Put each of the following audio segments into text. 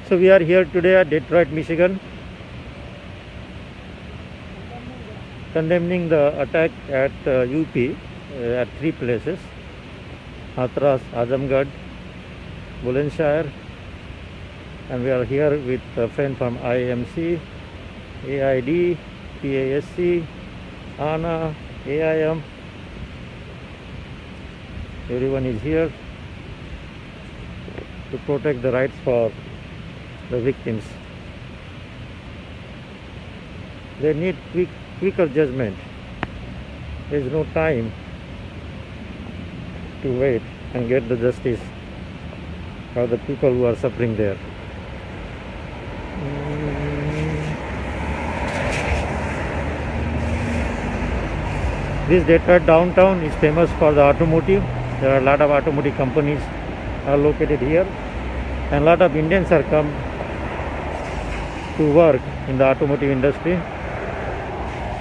So we are here today at Detroit, Michigan, condemning the attack at UP at three places: Hathras, Azamgarh, Bulandshahr, and we are here with a friend from IMC, AID, PASC, ANA, AIM. Everyone is here to protect the rights for the victims. They need quicker judgment. There is no time to wait and get the justice for the people who are suffering there. This Detroit downtown is famous for the automotive. There are a lot of automotive companies are located here, and a lot of Indians are come to work in the automotive industry.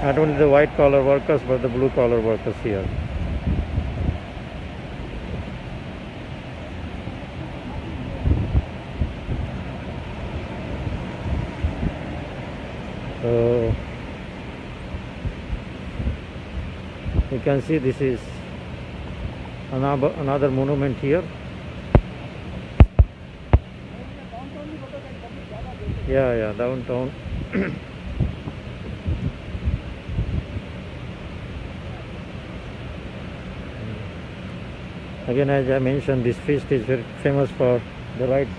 Not only the white collar workers but the blue collar workers here. So you can see this is another monument here. Yeah, downtown. Again, as I mentioned, this feast is very famous for the rights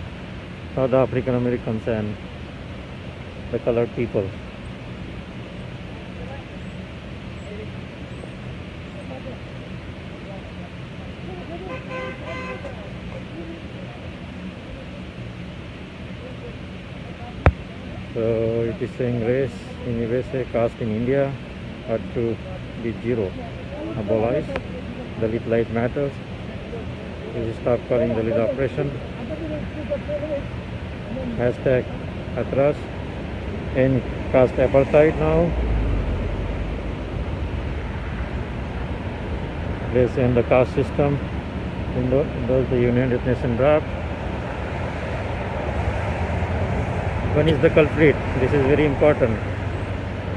of the African Americans and the colored people. So it is saying race in USA, caste in India had to be zero. Abolish. Dalit life matters. Please stop calling Dalit oppression. Hashtag Hathras. End caste apartheid now. Let's end the caste system. Endorse the United Nations draft. One is the culprit. This is very important.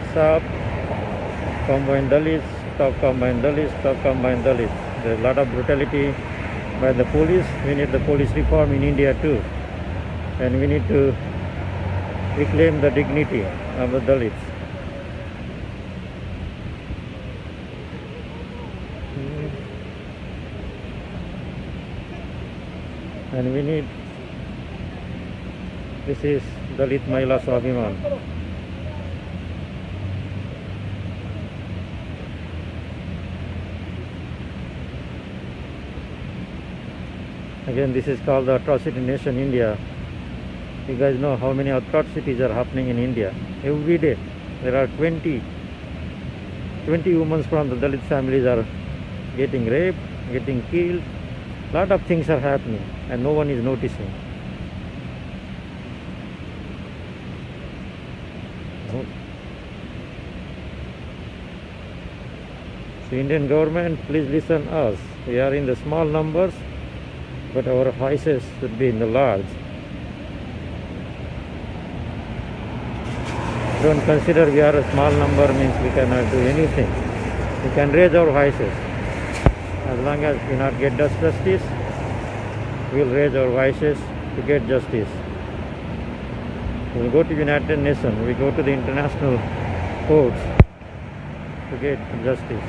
Stop combine Dalits, stop combine Dalits, stop combine Dalits. There's a lot of brutality by the police. We need the police reform in India too. And we need to reclaim the dignity of the Dalits. And we need, this is Dalit Mahila Swabhiman. Again, this is called the Atrocity Nation India. You guys know how many atrocities are happening in India. Every day there are 20 women from the Dalit families are getting raped, getting killed. Lot of things are happening and no one is noticing. So Indian government, please listen us. We are in the small numbers, but our voices should be in the large. Don't consider we are a small number means we cannot do anything. We can raise our voices. As long as we not get justice, we will raise our voices to get justice. We will go to United Nations, we go to the international courts to get justice.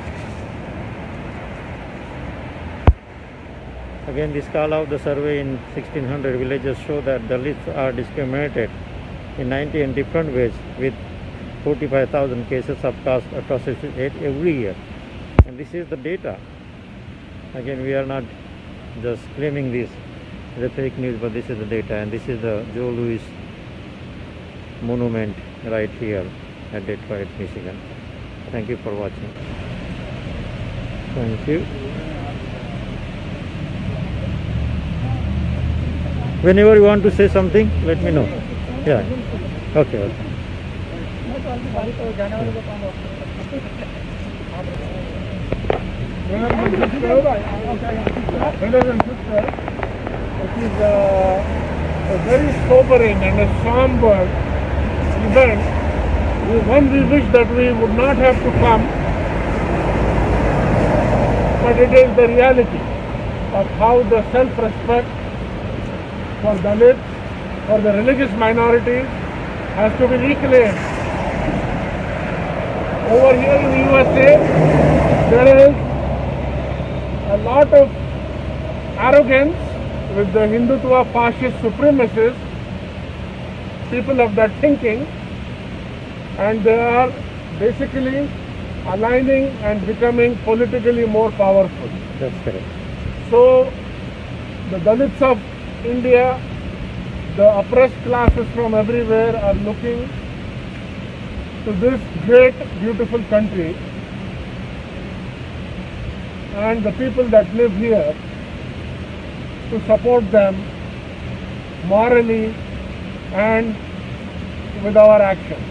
Again, this call of the survey in 1600 villages show that Dalits are discriminated in 90 different ways, with 45,000 cases of caste atrocities every year. And this is the data. Again, we are not just claiming this as a fake news, but this is the data. And this is the Joe Louis monument right here at Detroit, Michigan. Thank you for watching. Thank you. Whenever you want to say something, let me know. Yeah. Okay. Brothers and sisters, it is a very sobering and a somber event. One we wish that we would not have to come, but it is the reality of how the self-respect for Dalits, for the religious minorities, has to be reclaimed. Over here in the USA, there is a lot of arrogance with the Hindutva fascist supremacists, people of that thinking, and they are basically aligning and becoming politically more powerful. That's correct. So the Dalits of India, the oppressed classes from everywhere are looking to this great, beautiful country, and the people that live here to support them morally and with our actions.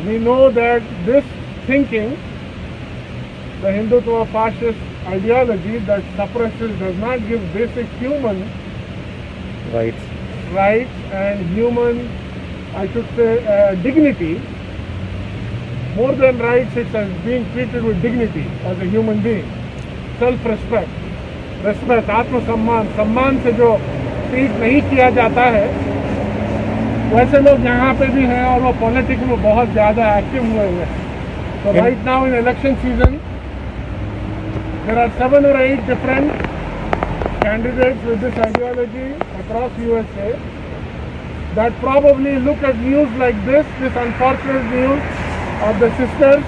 We know that this thinking, the Hindutva fascist ideology that suppresses, does not give basic human Rights. and human, I should say, dignity. More than rights, it's as being treated with dignity as a human being. Self-respect, respect, आत्मसम्मान, सम्मान से जो treat नहीं किया जाता है, वैसे लोग यहाँ पे भी हैं और वो पॉलिटिक्स में बहुत ज़्यादा एक्टिव हुए हैं. So right now in election season, there are 7 or 8 different candidates with this ideology across USA that probably look at news like this unfortunate news of the sisters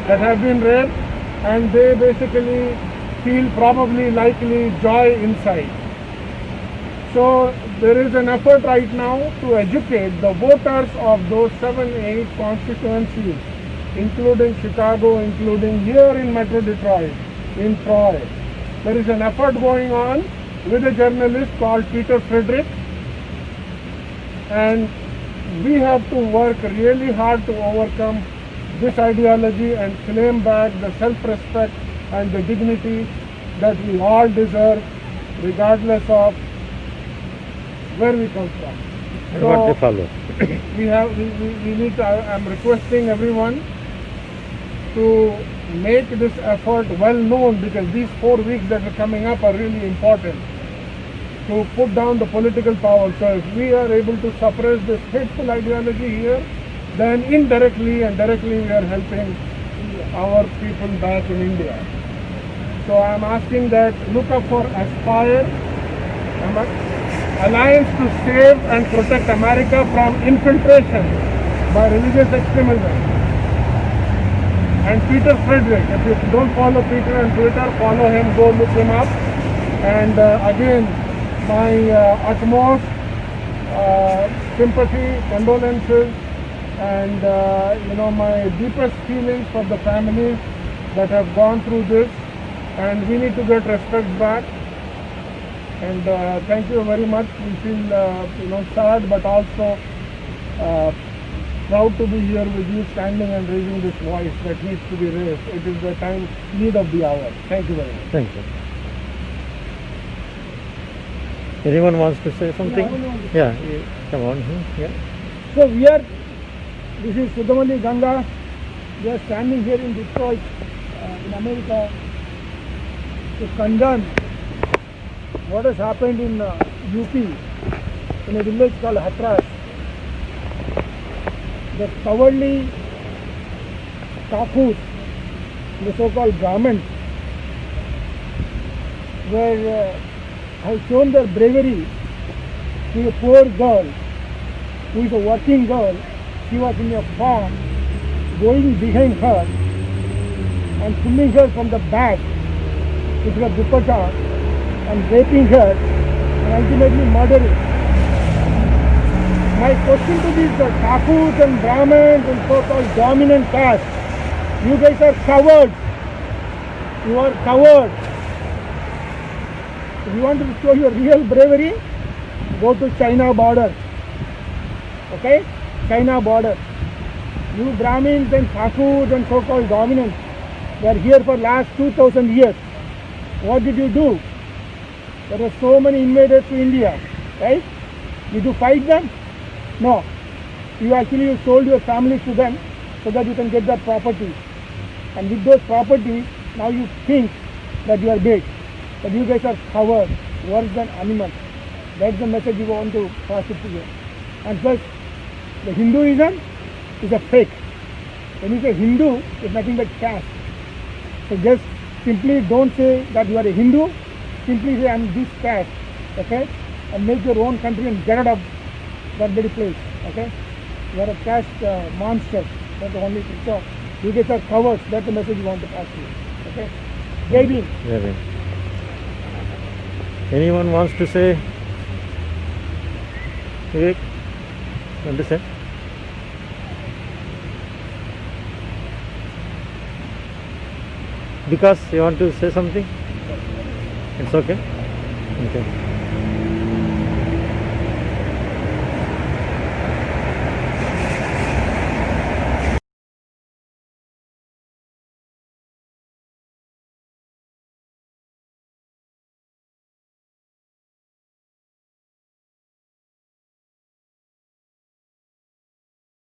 that have been raped, and they basically feel probably likely joy inside. So there is an effort right now to educate the voters of those 7-8 constituencies, including Chicago, including here in Metro Detroit, in Troy. There is an effort going on with a journalist called Peter Friedrich, and we have to work really hard to overcome this ideology and claim back the self-respect and the dignity that we all deserve, regardless of where we come from. And what they follow. We need to, I'm requesting everyone to make this effort well known, because these 4 weeks that are coming up are really important to put down the political power. So if we are able to suppress this hateful ideology here, then indirectly and directly we are helping our people back in India. So I am asking that look up for Aspire, Alliance to Save and Protect America from Infiltration by Religious Extremism. And Peter Friedrich, if you don't follow Peter on Twitter, follow him, go look him up. And again, my utmost sympathy, condolences, and my deepest feelings for the families that have gone through this. And we need to get respect back. And thank you very much. We feel sad, but also proud to be here with you, standing and raising this voice that needs to be raised. It is the time, need of the hour. Thank you very much. Thank you. Anyone wants to say something? Yeah, come on. Yeah. So this is Sudhamani Ganga. We are standing here in Detroit, in America, to condemn what has happened in UP, in a village called Hathras. The cowardly Takus, the so-called Brahmins, have shown their bravery to a poor girl who is a working girl. She was in a farm, going behind her and pulling her from the back with her dupatta and raping her and ultimately murdering. My question to these Thakus and Brahmins and so-called dominant caste, you guys are cowards. You are cowards. If you want to show your real bravery, go to China border. Okay? China border. You Brahmins and Thakus and so-called dominants, they are here for last 2000 years. What did you do? There are so many invaders to India. right? Did you fight them? No. You sold your families to them so that you can get that property. And with those properties, now you think that you are big, that you guys are covered, worse than animals. That's the message you want to pass it to you. And plus, the Hinduism is a fake. When you say Hindu, it's nothing but caste. So just simply don't say that you are a Hindu. Simply say, I'm this caste, okay? And make your own country and get out of that very place, okay? You are a caste monster. That's the only thing. So you guys are cowards. That's the message you want to pass to you, okay? Jai Bhim. Jai Bhim. Anyone wants to say? Vivek, understand? Because you want to say something? It's okay? Okay.